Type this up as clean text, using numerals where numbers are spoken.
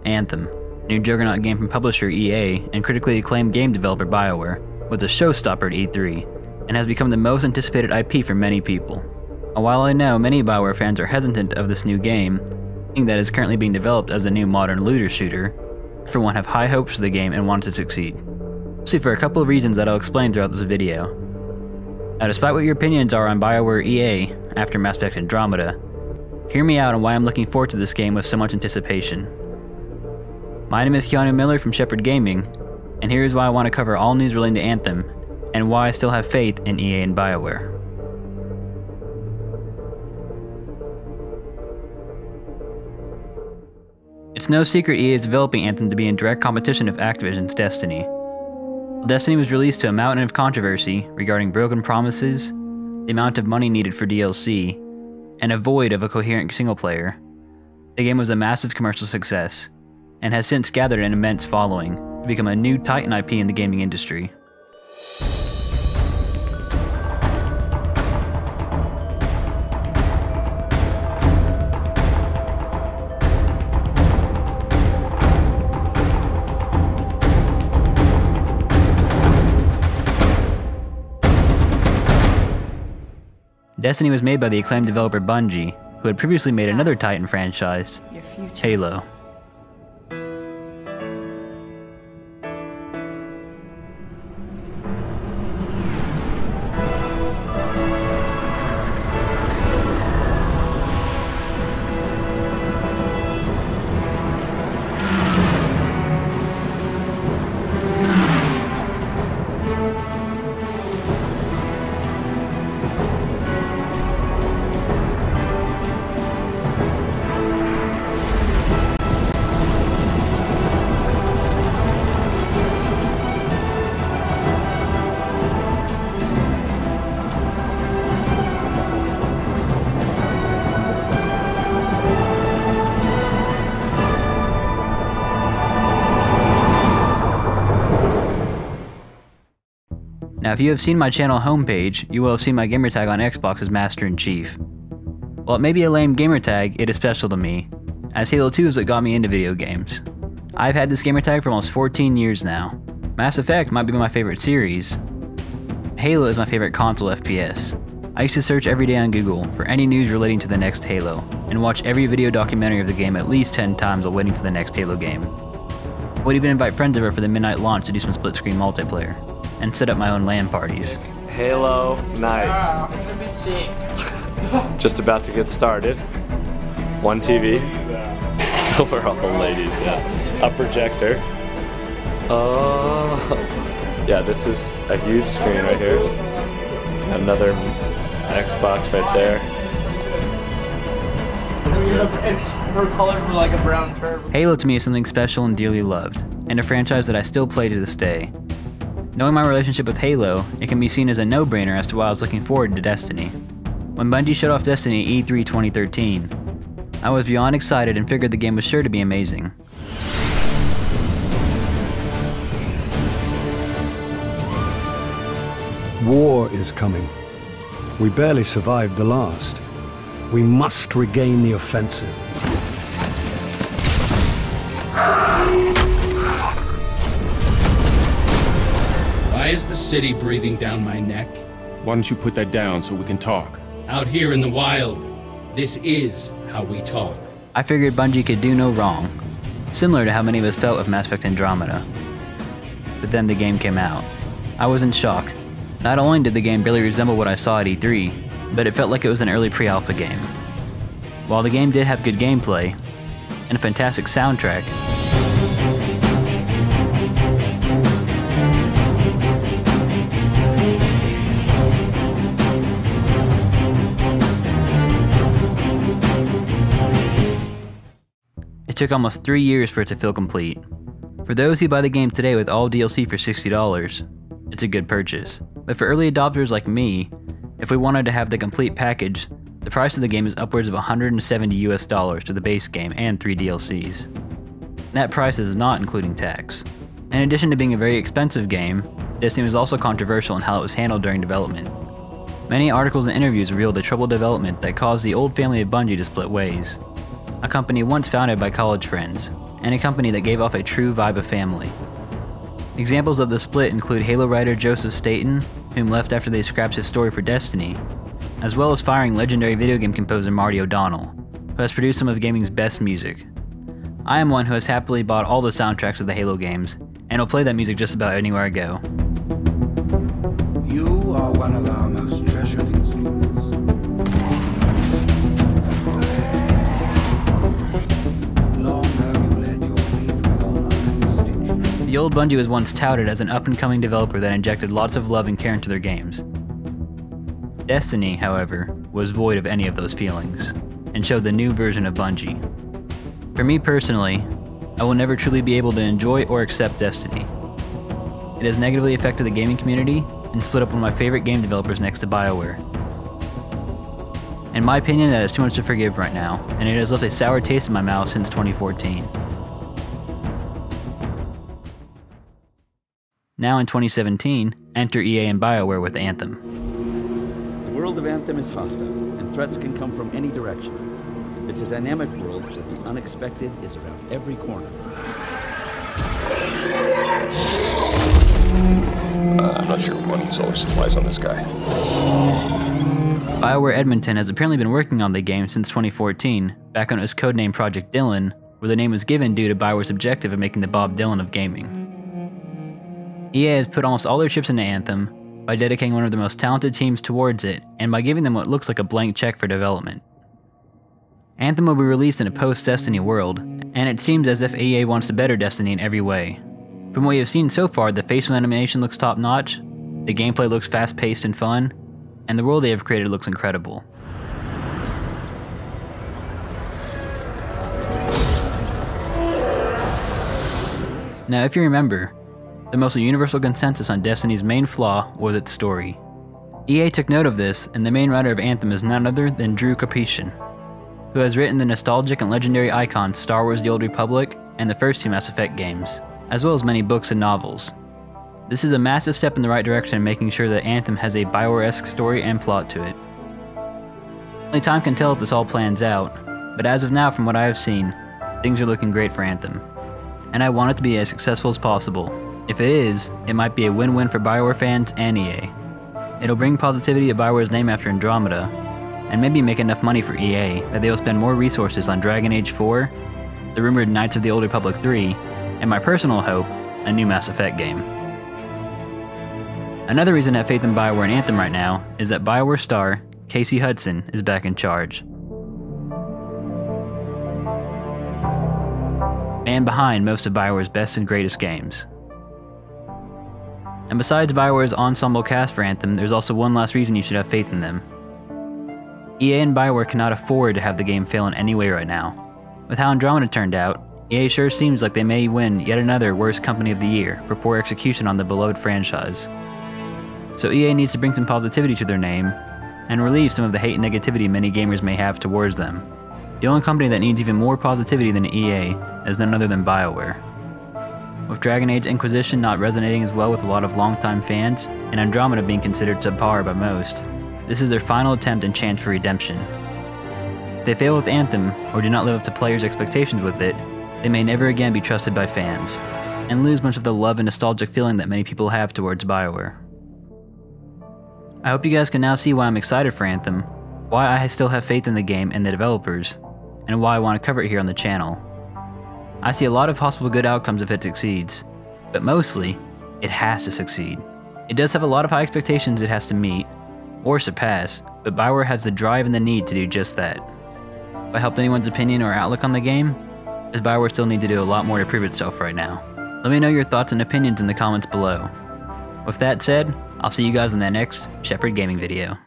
Anthem, a new juggernaut game from publisher EA and critically acclaimed game developer BioWare, was a showstopper at E3, and has become the most anticipated IP for many people. And while I know many BioWare fans are hesitant of this new game, being that it is currently being developed as a new modern looter shooter, for one have high hopes for the game and want it to succeed. See, for a couple of reasons that I'll explain throughout this video. Now, despite what your opinions are on BioWare EA after Mass Effect Andromeda, hear me out on why I'm looking forward to this game with so much anticipation. My name is Keanu Miller from Shepard Gaming, and here is why I want to cover all news relating to Anthem, and why I still have faith in EA and Bioware. It's no secret EA is developing Anthem to be in direct competition with Activision's Destiny. While Destiny was released to a mountain of controversy regarding broken promises, the amount of money needed for DLC, and a void of a coherent single player, the game was a massive commercial success, and has since gathered an immense following to become a new titan IP in the gaming industry. Destiny was made by the acclaimed developer Bungie, who had previously made another Titan franchise, Halo. Now, if you have seen my channel homepage, you will have seen my gamertag on Xbox as Master in Chief. While it may be a lame gamertag, it is special to me, as Halo 2 is what got me into video games. I've had this gamertag for almost 14 years now. Mass Effect might be my favorite series. Halo is my favorite console FPS. I used to search every day on Google for any news relating to the next Halo, and watch every video documentary of the game at least 10 times while waiting for the next Halo game. I would even invite friends over for the midnight launch to do some split-screen multiplayer, and set up my own LAN parties. Halo night. Wow, it's gonna be sick. Just about to get started. One TV. We're all the ladies, yeah. A projector. Oh, yeah, this is a huge screen right here. Another Xbox right there. Her colors were like a brown turtle. Halo to me is something special and dearly loved, and a franchise that I still play to this day. Knowing my relationship with Halo, it can be seen as a no-brainer as to why I was looking forward to Destiny. When Bungie showed off Destiny at E3 2013, I was beyond excited and figured the game was sure to be amazing. War is coming. We barely survived the last. We must regain the offensive. Why is the city breathing down my neck? Why don't you put that down so we can talk? Out here in the wild, this is how we talk. I figured Bungie could do no wrong, similar to how many of us felt with Mass Effect Andromeda. But then the game came out. I was in shock. Not only did the game barely resemble what I saw at E3, but it felt like it was an early pre-alpha game. While the game did have good gameplay, and a fantastic soundtrack, it took almost 3 years for it to feel complete. For those who buy the game today with all DLC for $60, it's a good purchase. But for early adopters like me, if we wanted to have the complete package, the price of the game is upwards of $170 to the base game and 3 DLCs. That price is not including tax. In addition to being a very expensive game, Destiny was also controversial in how it was handled during development. Many articles and interviews revealed a troubled development that caused the old family of Bungie to split ways. A company once founded by college friends, and a company that gave off a true vibe of family. Examples of the split include Halo writer Joseph Staten, whom left after they scrapped his story for Destiny, as well as firing legendary video game composer Marty O'Donnell, who has produced some of gaming's best music. I am one who has happily bought all the soundtracks of the Halo games, and will play that music just about anywhere I go. You are one of our most treasured instruments. Long have you led your fleet with honor and distinction. The old Bungie was once touted as an up-and-coming developer that injected lots of love and care into their games. Destiny, however, was void of any of those feelings, and showed the new version of Bungie. For me personally, I will never truly be able to enjoy or accept Destiny. It has negatively affected the gaming community and split up one of my favorite game developers next to BioWare. In my opinion, that is too much to forgive right now, and it has left a sour taste in my mouth since 2014. Now in 2017, enter EA and Bioware with Anthem. The world of Anthem is hostile, and threats can come from any direction. It's a dynamic world where the unexpected is around every corner. I'm not sure money's always supplies on this guy. BioWare Edmonton has apparently been working on the game since 2014, back when it was codenamed Project Dylan, where the name was given due to BioWare's objective of making the Bob Dylan of gaming. EA has put almost all their chips into Anthem by dedicating one of the most talented teams towards it, and by giving them what looks like a blank check for development. Anthem will be released in a post-Destiny world, and it seems as if EA wants to better Destiny in every way. From what you have seen so far, the facial animation looks top-notch, the gameplay looks fast-paced and fun, and the world they have created looks incredible. Now, if you remember, the most universal consensus on Destiny's main flaw was its story. EA took note of this, and the main writer of Anthem is none other than Drew Capetian, who has written the nostalgic and legendary icons Star Wars: The Old Republic and the first two Mass Effect games, as well as many books and novels. This is a massive step in the right direction in making sure that Anthem has a Bioware-esque story and plot to it. Only time can tell if this all plans out, but as of now, from what I have seen, things are looking great for Anthem. And I want it to be as successful as possible. If it is, it might be a win-win for Bioware fans and EA. It'll bring positivity to Bioware's name after Andromeda, and maybe make enough money for EA that they will spend more resources on Dragon Age 4, the rumored Knights of the Old Republic 3, and my personal hope, a new Mass Effect game. Another reason to have faith in Bioware and Anthem right now is that Bioware star, Casey Hudson, is back in charge. Man behind most of Bioware's best and greatest games. And besides Bioware's ensemble cast for Anthem, there's also one last reason you should have faith in them. EA and Bioware cannot afford to have the game fail in any way right now. With how Andromeda turned out, EA sure seems like they may win yet another Worst Company of the Year for poor execution on the beloved franchise. So EA needs to bring some positivity to their name, and relieve some of the hate and negativity many gamers may have towards them. The only company that needs even more positivity than EA is none other than Bioware. With Dragon Age Inquisition not resonating as well with a lot of longtime fans, and Andromeda being considered subpar by most, this is their final attempt and chance for redemption. If they fail with Anthem, or do not live up to players' expectations with it, they may never again be trusted by fans, and lose much of the love and nostalgic feeling that many people have towards Bioware. I hope you guys can now see why I'm excited for Anthem, why I still have faith in the game and the developers, and why I want to cover it here on the channel. I see a lot of possible good outcomes if it succeeds, but mostly, it has to succeed. It does have a lot of high expectations it has to meet, or surpass, but Bioware has the drive and the need to do just that. If I helped anyone's opinion or outlook on the game, does Bioware still need to do a lot more to prove itself right now? Let me know your thoughts and opinions in the comments below. With that said, I'll see you guys in the next Shepard Gaming video.